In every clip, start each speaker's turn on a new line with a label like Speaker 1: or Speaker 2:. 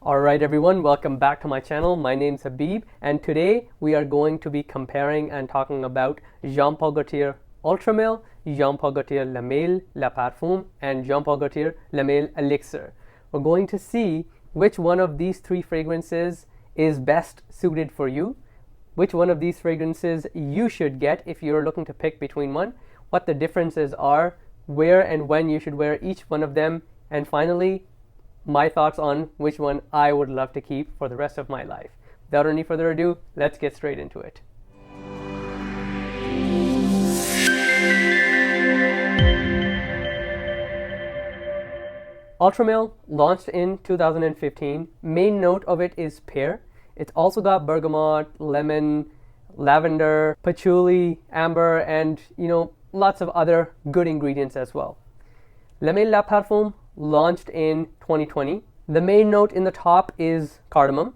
Speaker 1: Alright everyone, welcome back to my channel. My name's Habib and today we are going to be comparing and talking about Jean Paul Gaultier Ultra Male, Jean Paul Gaultier Le Male La Parfum and Jean Paul Gaultier Le Male Elixir. We're going to see which one of these three fragrances is best suited for you, which one of these fragrances you should get if you're looking to pick between one, what the differences are, where and when you should wear each one of them, and finally my thoughts on which one I would love to keep for the rest of my life. Without any further ado, let's get straight into it. Ultra Male launched in 2015. Main note of it is pear. It's also got bergamot, lemon, lavender, patchouli, amber, and lots of other good ingredients as well. Le Male La Parfum launched in 2020. The main note in the top is cardamom.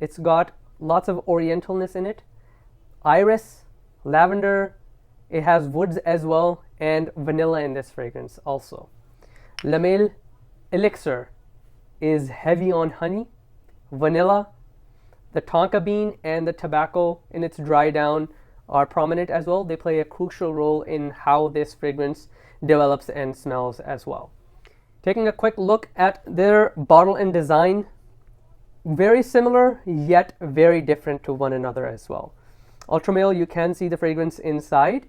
Speaker 1: It's got lots of orientalness in it. Iris, lavender, it has woods as well, and vanilla in this fragrance also. Le Male Elixir is heavy on honey, vanilla. The tonka bean and the tobacco in its dry down are prominent as well. They play a crucial role in how this fragrance develops and smells as well. Taking a quick look at their bottle and design, very similar yet very different to one another as well. Ultra Male, you can see the fragrance inside.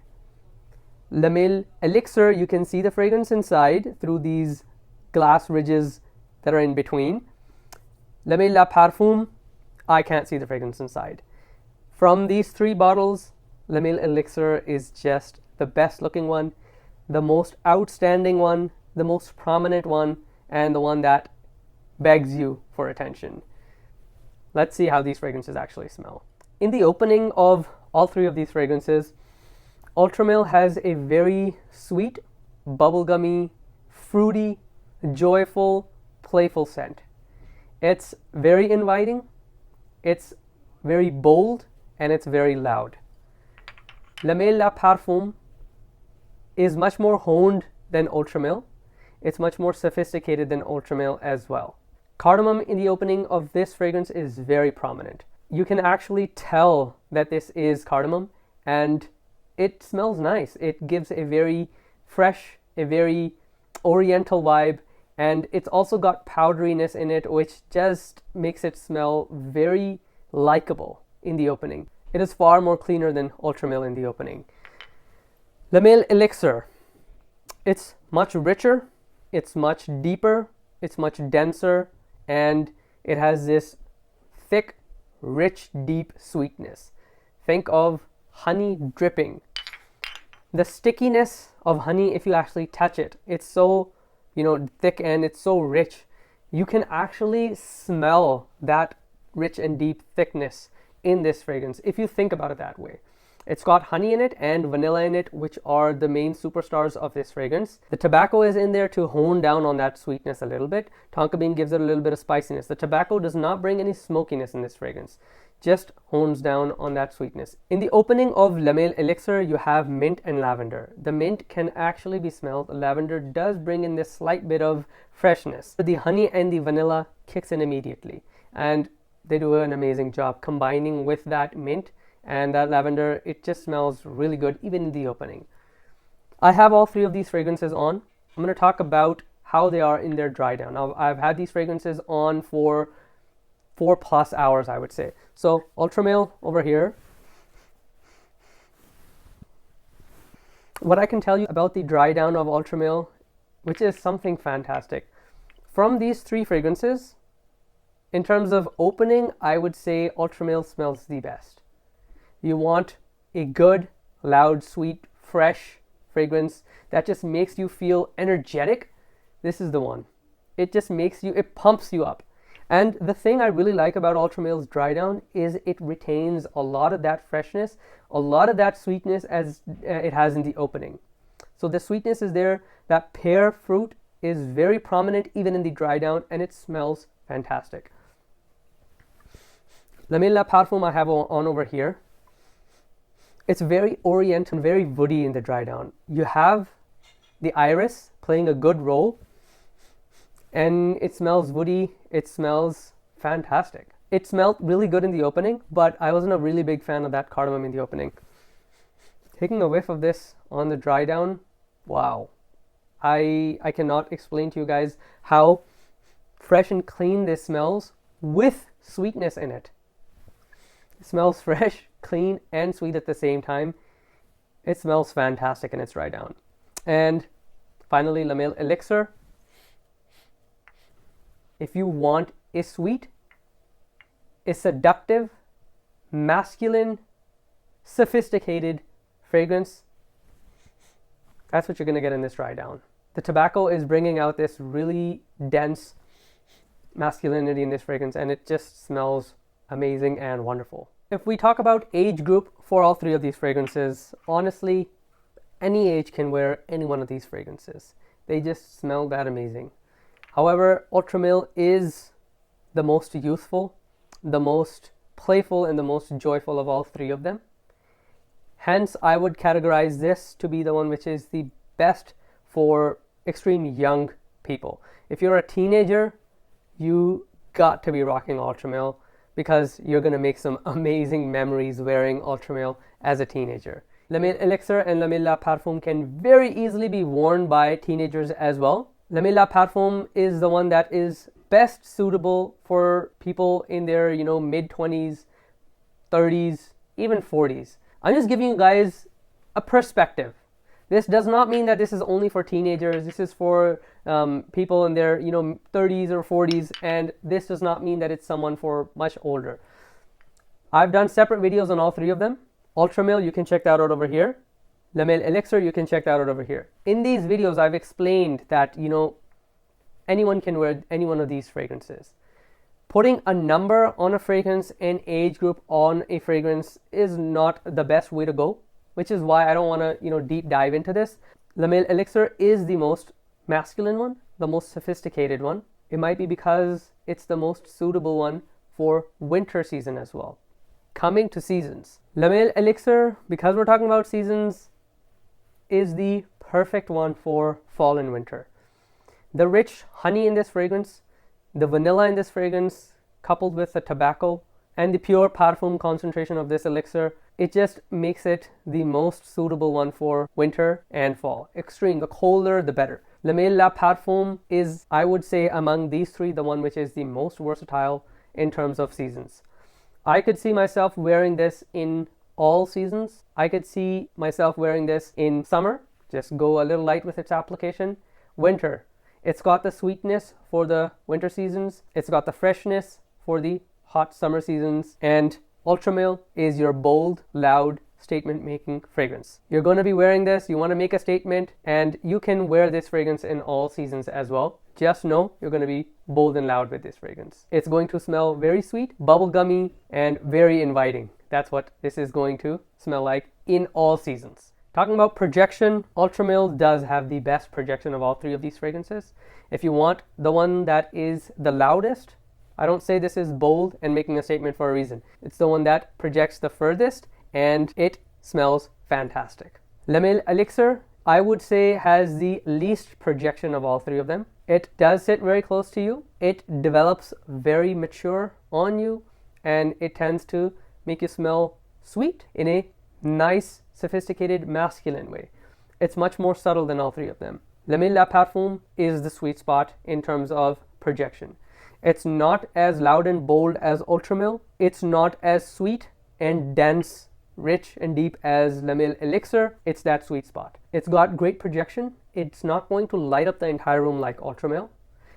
Speaker 1: Le Male Elixir, you can see the fragrance inside through these glass ridges that are in between. Le Male La Parfum, I can't see the fragrance inside. From these three bottles, Le Male Elixir is just the best looking one, the most outstanding one, the most prominent one, and the one that begs you for attention. Let's see how these fragrances actually smell. In the opening of all three of these fragrances, Ultra Male has a very sweet, bubblegummy, fruity, joyful, playful scent. It's very inviting, it's very bold, and it's very loud. Le Male La Parfum is much more honed than Ultra Male. It's much more sophisticated than Ultra Male as well. Cardamom in the opening of this fragrance is very prominent. You can actually tell that this is cardamom, and it smells nice. It gives a very fresh, a very oriental vibe, and it's also got powderiness in it, which just makes it smell very likable in the opening. It is far more cleaner than Ultra Male in the opening. Le Male Elixir, it's much richer, it's much deeper, it's much denser, and it has this thick, rich, deep sweetness. Think of honey dripping. The stickiness of honey, if you actually touch it, it's so thick and it's so rich. You can actually smell that rich and deep thickness in this fragrance if you think about it that way. It's got honey in it and vanilla in it, which are the main superstars of this fragrance. The tobacco is in there to hone down on that sweetness a little bit. Tonka bean gives it a little bit of spiciness. The tobacco does not bring any smokiness in this fragrance, just hones down on that sweetness. In the opening of Le Male Elixir, you have mint and lavender. The mint can actually be smelled. Lavender does bring in this slight bit of freshness. The honey and the vanilla kicks in immediately, and they do an amazing job combining with that mint and that lavender. It just smells really good even in the opening. I have all three of these fragrances on. I'm going to talk about how they are in their dry down. Now, I've had these fragrances on for 4+ hours, I would say. So Ultra Male over here. What I can tell you about the dry down of Ultra Male, which is something fantastic. From these three fragrances, in terms of opening, I would say Ultra Male smells the best. You want a good, loud, sweet, fresh fragrance that just makes you feel energetic. This is the one. It just it pumps you up. And the thing I really like about Ultra Male's dry down is it retains a lot of that freshness, a lot of that sweetness as it has in the opening. So the sweetness is there. That pear fruit is very prominent even in the dry down, and it smells fantastic. Le Male La Parfum I have on over here. It's very oriental and very woody in the dry down. You have the iris playing a good role, and it smells woody, it smells fantastic. It smelled really good in the opening, but I wasn't a really big fan of that cardamom in the opening. Taking a whiff of this on the dry down, wow. I cannot explain to you guys how fresh and clean this smells with sweetness in it. It smells fresh, clean, and sweet at the same time. It smells fantastic in its dry down. And finally, La Male Elixir. If you want a sweet, a seductive, masculine, sophisticated fragrance, that's what you're going to get in this dry down. The tobacco is bringing out this really dense masculinity in this fragrance, and it just smells amazing and wonderful. If we talk about age group for all three of these fragrances, honestly, any age can wear any one of these fragrances. They just smell that amazing. However, Ultra Male is the most youthful, the most playful, and the most joyful of all three of them. Hence, I would categorize this to be the one which is the best for extremely young people. If you're a teenager, you got to be rocking Ultra Male because you're going to make some amazing memories wearing Ultra Male as a teenager. La Male Elixir and La Male La Parfum can very easily be worn by teenagers as well. La Male La Parfum is the one that is best suitable for people in their, mid-20s, 30s, even 40s. I'm just giving you guys a perspective. This does not mean that this is only for teenagers. This is for people in their 30s or 40s, and this does not mean that it's someone for much older. I've done separate videos on all three of them. Ultra Male, you can check that out over here. La Male Elixir, you can check that out over here. In these videos, I've explained that anyone can wear any one of these fragrances. Putting a number on a fragrance and age group on a fragrance is not the best way to go, which is why I don't want to, deep dive into this. La Male Elixir is the most masculine one, the most sophisticated one. It might be because it's the most suitable one for winter season as well. Coming to seasons. La Male Elixir, because we're talking about seasons, is the perfect one for fall and winter. The rich honey in this fragrance, the vanilla in this fragrance, coupled with the tobacco and the pure parfum concentration of this elixir, it just makes it the most suitable one for winter and fall. Extreme, the colder the better. La Male La Parfum is, I would say, among these three, the one which is the most versatile in terms of seasons. I could see myself wearing this in all seasons. I could see myself wearing this in summer, just go a little light with its application. Winter, it's got the sweetness for the winter seasons. It's got the freshness for the hot summer seasons. And Ultra Male is your bold, loud, statement-making fragrance. You're going to be wearing this, you want to make a statement, and you can wear this fragrance in all seasons as well. Just know you're going to be bold and loud with this fragrance. It's going to smell very sweet, bubblegummy, and very inviting. That's what this is going to smell like in all seasons. Talking about projection, Ultra Male does have the best projection of all three of these fragrances. If you want the one that is the loudest, I don't say this is bold and making a statement for a reason. It's the one that projects the furthest, and it smells fantastic. La Male Elixir, I would say, has the least projection of all three of them. It does sit very close to you. It develops very mature on you, and it tends to make you smell sweet in a nice, sophisticated, masculine way. It's much more subtle than all three of them. La Male La Parfum is the sweet spot in terms of projection. It's not as loud and bold as Ultra Male. It's not as sweet and dense, rich and deep as La Male Elixir. It's that sweet spot. It's got great projection. It's not going to light up the entire room like Ultra Male.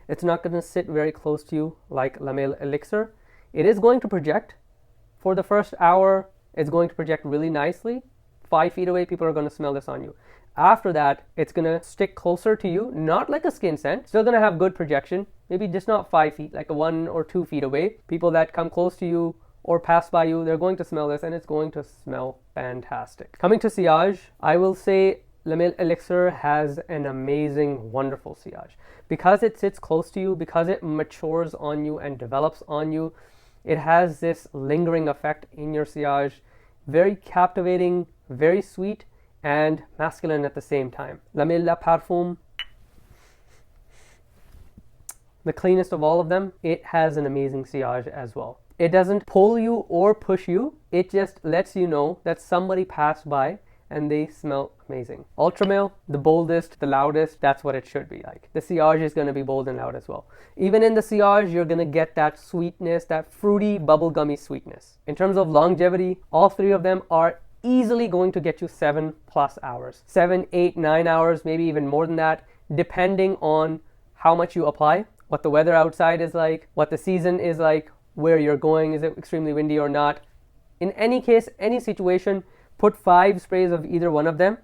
Speaker 1: It's not going to sit very close to you like La Male Elixir. It is going to project. For the first hour, it's going to project really nicely. 5 feet away, people are going to smell this on you. After that, it's going to stick closer to you, not like a skin scent. Still going to have good projection, maybe just not 5 feet, like 1 or 2 feet away. People that come close to you or pass by you, they're going to smell this, and it's going to smell fantastic. Coming to sillage, I will say La Male Elixir has an amazing, wonderful sillage. Because it sits close to you, because it matures on you and develops on you, it has this lingering effect in your sillage. Very captivating, very sweet, and masculine at the same time. La Male La Parfum the cleanest of all of them, it has an amazing sillage as well. It doesn't pull you or push you. It just lets you know that somebody passed by and they smell amazing. Ultra Male, the boldest, the loudest, that's what it should be like. The sillage is going to be bold and loud as well. Even in the sillage, you're going to get that sweetness, that fruity, bubblegummy sweetness. In terms of longevity, all three of them are easily going to get you 7+ hours. 7, 8, 9 hours, maybe even more than that, depending on how much you apply, what the weather outside is like, what the season is like, where you're going, is it extremely windy or not. In any case, any situation, put 5 sprays of either one of them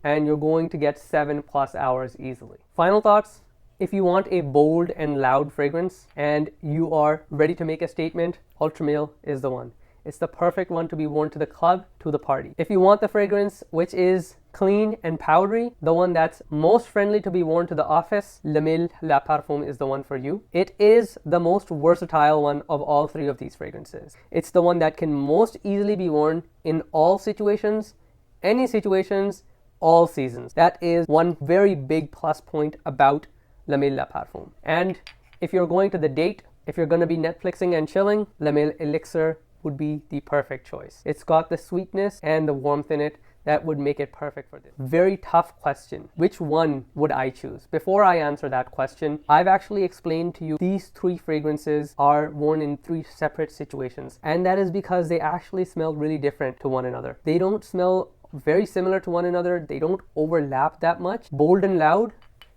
Speaker 1: and you're going to get 7+ hours easily. Final thoughts, if you want a bold and loud fragrance and you are ready to make a statement, Ultra Male is the one. It's the perfect one to be worn to the club, to the party. If you want the fragrance which is clean and powdery, the one that's most friendly to be worn to the office, Male La Parfum is the one for you. It is the most versatile one of all three of these fragrances. It's the one that can most easily be worn in all situations, any situations, all seasons. That is one very big plus point about Male La Parfum. And if you're going to the date, if you're going to be Netflixing and chilling, Male Elixir would be the perfect choice. It's got the sweetness and the warmth in it that would make it perfect for this. Very tough question. Which one would I choose? Before I answer that question, I've actually explained to you these 3 fragrances are worn in 3 separate situations. And that is because they actually smell really different to one another. They don't smell very similar to one another. They don't overlap that much. Bold and loud,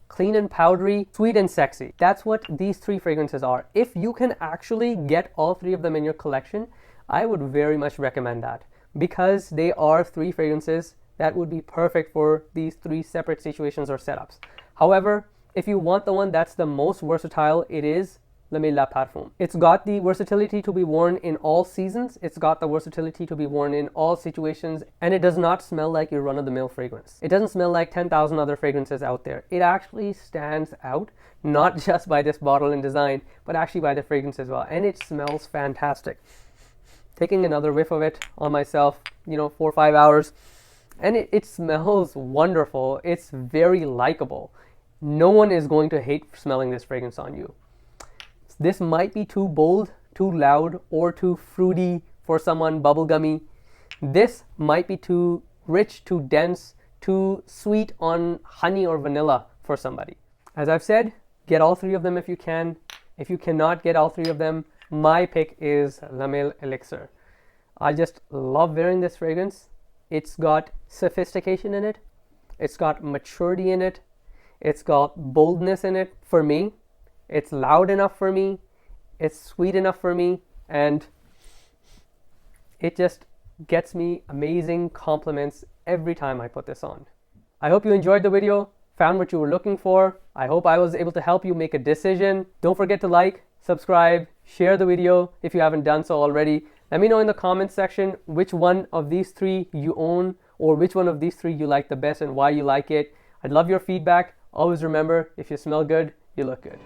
Speaker 1: clean and powdery, sweet and sexy. That's what these 3 fragrances are. If you can actually get all 3 of them in your collection, I would very much recommend that, because they are 3 fragrances that would be perfect for these 3 separate situations or setups. However, if you want the one that's the most versatile, it is Male La Parfum. It's got the versatility to be worn in all seasons. It's got the versatility to be worn in all situations, and it does not smell like your run-of-the-mill fragrance. It doesn't smell like 10,000 other fragrances out there. It actually stands out, not just by this bottle and design, but actually by the fragrance as well, and it smells fantastic. Taking another whiff of it on myself, 4 or 5 hours, and it smells wonderful. It's very likable. No one is going to hate smelling this fragrance on you. This might be too bold, too loud, or too fruity for someone, bubblegummy. This might be too rich, too dense, too sweet on honey or vanilla for somebody. As I've said, get all 3 of them if you can. If you cannot get all 3 of them, my pick is Male Elixir. I just love wearing this fragrance. It's got sophistication in it. It's got maturity in it. It's got boldness in it for me. It's loud enough for me. It's sweet enough for me. And it just gets me amazing compliments every time I put this on. I hope you enjoyed the video, found what you were looking for. I hope I was able to help you make a decision. Don't forget to like, subscribe, share the video if you haven't done so already. Let me know in the comments section which one of these 3 you own, or which one of these 3 you like the best and why you like it. I'd love your feedback. Always remember, if you smell good, you look good.